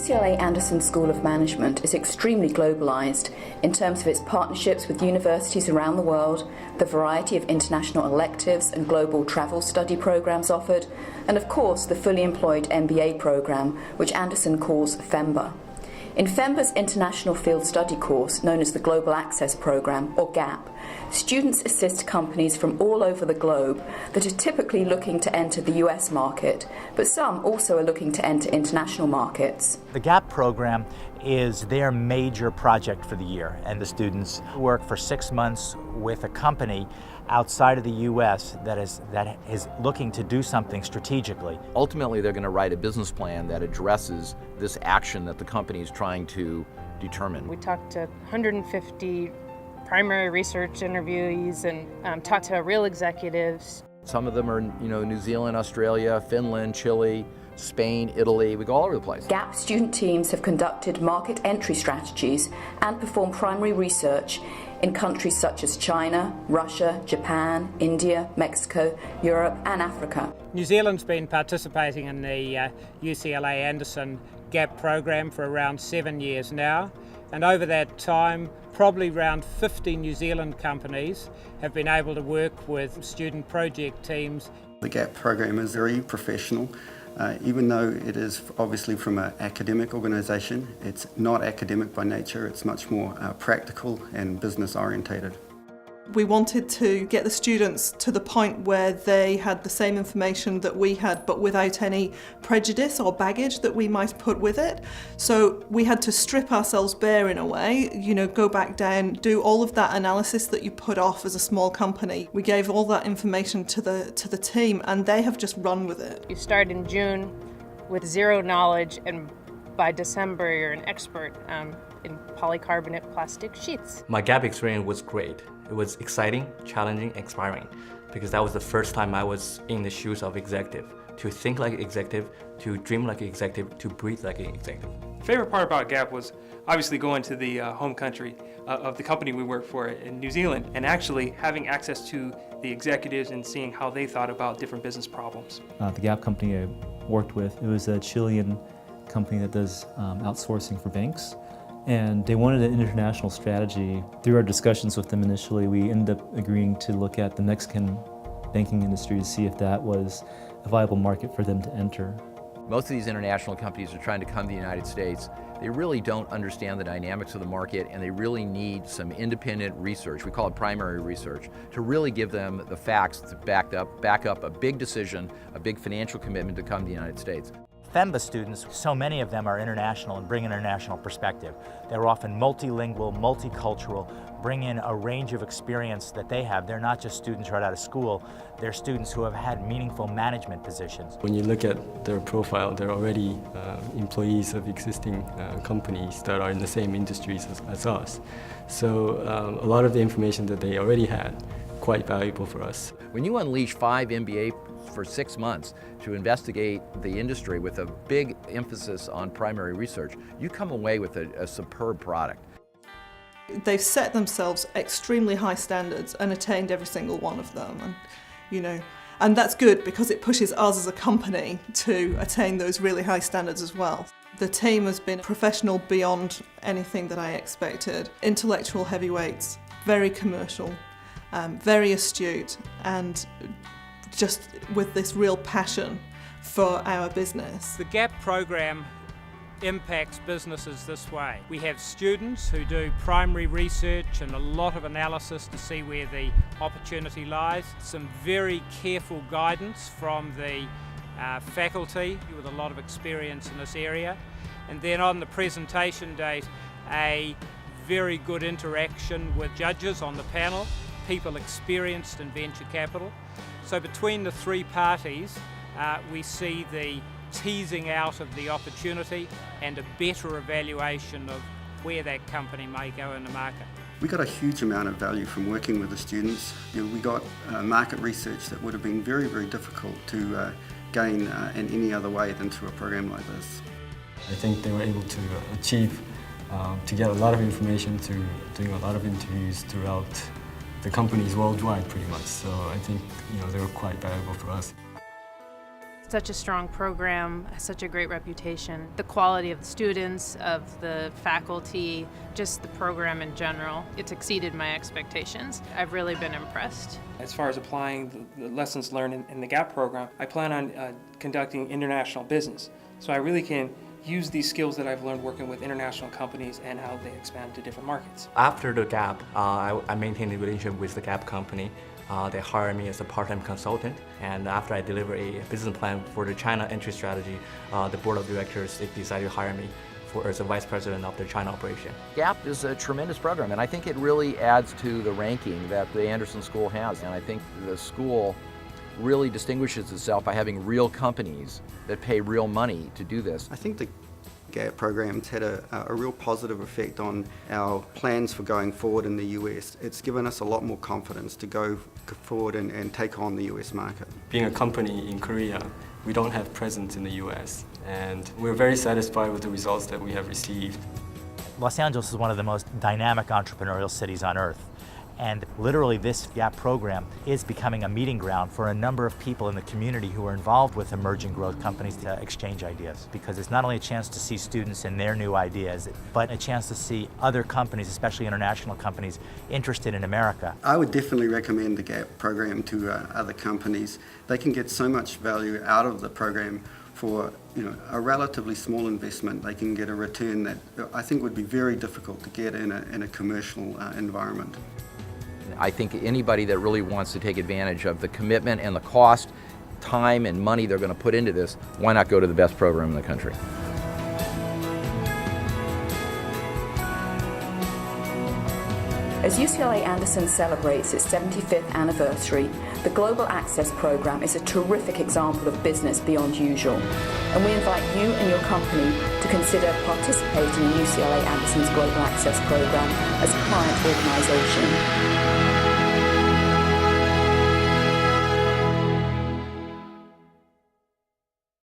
UCLA Anderson School of Management is extremely globalized in terms of its partnerships with universities around the world, the variety of international electives and global travel study programs offered, and of course the fully employed MBA program, which Anderson calls FEMBA. In FEMBA's International Field Study course, known as the Global Access Program, or GAP, students assist companies from all over the globe that are typically looking to enter the US market, but some also are looking to enter international markets. The GAP program is their major project for the year, and the students work for 6 months with a company outside of the U.S. that is looking to do something strategically. Ultimately, they're going to write a business plan that addresses this action that the company is trying to determine. We talked to 150 primary research interviewees and talked to real executives. Some of them are, New Zealand, Australia, Finland, Chile, Spain, Italy. We go all over the place. GAP student teams have conducted market entry strategies and performed primary research in countries such as China, Russia, Japan, India, Mexico, Europe and Africa. New Zealand's been participating in the UCLA Anderson GAP program for around 7 years now, and over that time probably around 50 New Zealand companies have been able to work with student project teams. The GAP program is very professional. Even though it is obviously from an academic organisation, it's not academic by nature, it's much more practical and business orientated. We wanted to get the students to the point where they had the same information that we had, but without any prejudice or baggage that we might put with it. So we had to strip ourselves bare in a way, go back down, do all of that analysis that you put off as a small company. We gave all that information to the team and they have just run with it. You start in June with zero knowledge, and by December you're an expert in polycarbonate plastic sheets. My GAP experience was great. It was exciting, challenging, inspiring, because that was the first time I was in the shoes of executive. To think like an executive, to dream like an executive, to breathe like an executive. Favorite part about GAP was obviously going to the home country of the company we work for in New Zealand, and actually having access to the executives and seeing how they thought about different business problems. The GAP company I worked with, it was a Chilean company that does outsourcing for banks. And they wanted an international strategy. Through our discussions with them initially, we ended up agreeing to look at the Mexican banking industry to see if that was a viable market for them to enter. Most of these international companies are trying to come to the United States. They really don't understand the dynamics of the market, and they really need some independent research, we call it primary research, to really give them the facts to back up a big decision, a big financial commitment to come to the United States. FEMBA students, so many of them are international and bring an international perspective. They're often multilingual, multicultural, bring in a range of experience that they have. They're not just students right out of school, they're students who have had meaningful management positions. When you look at their profile, they're already employees of existing companies that are in the same industries as us. So a lot of the information that they already had, quite valuable for us. When you unleash 5 MBA for 6 months to investigate the industry with a big emphasis on primary research, you come away with a superb product. They've set themselves extremely high standards and attained every single one of them. And that's good because it pushes us as a company to attain those really high standards as well. The team has been professional beyond anything that I expected. Intellectual heavyweights, very commercial, very astute, and just with this real passion for our business. The GAP program impacts businesses this way. We have students who do primary research and a lot of analysis to see where the opportunity lies. Some very careful guidance from the faculty with a lot of experience in this area. And then on the presentation date, a very good interaction with judges on the panel, people experienced in venture capital. So between the three parties, we see the teasing out of the opportunity and a better evaluation of where that company may go in the market. We got a huge amount of value from working with the students. We got market research that would have been very, very difficult to gain in any other way than through a program like this. I think they were able to achieve, to get a lot of information through doing a lot of interviews throughout the companies worldwide pretty much. So I think they were quite valuable for us. Such a strong program, such a great reputation. The quality of the students, of the faculty, just the program in general, it's exceeded my expectations. I've really been impressed. As far as applying the lessons learned in the GAP program, I plan on conducting international business. So I really can use these skills that I've learned working with international companies and how they expand to different markets. After the GAP, I maintained a relationship with the GAP company. They hired me as a part-time consultant, and after I delivered a business plan for the China entry strategy, the board of directors decided to hire me as a vice president of their China operation. GAP is a tremendous program, and I think it really adds to the ranking that the Anderson School has. And I think the school really distinguishes itself by having real companies that pay real money to do this. I think the GAP program's had a real positive effect on our plans for going forward in the US. It's given us a lot more confidence to go forward and take on the US market. Being a company in Korea, we don't have presence in the US, and we're very satisfied with the results that we have received. Los Angeles is one of the most dynamic entrepreneurial cities on earth. And literally this GAP program is becoming a meeting ground for a number of people in the community who are involved with emerging growth companies to exchange ideas. Because it's not only a chance to see students and their new ideas, but a chance to see other companies, especially international companies, interested in America. I would definitely recommend the GAP program to other companies. They can get so much value out of the program for a relatively small investment. They can get a return that I think would be very difficult to get in a commercial environment. I think anybody that really wants to take advantage of the commitment and the cost, time and money they're going to put into this, why not go to the best program in the country? As UCLA Anderson celebrates its 75th anniversary, the Global Access Program is a terrific example of business beyond usual. And we invite you and your company to consider participating in UCLA Anderson's Global Access Program as a client organisation.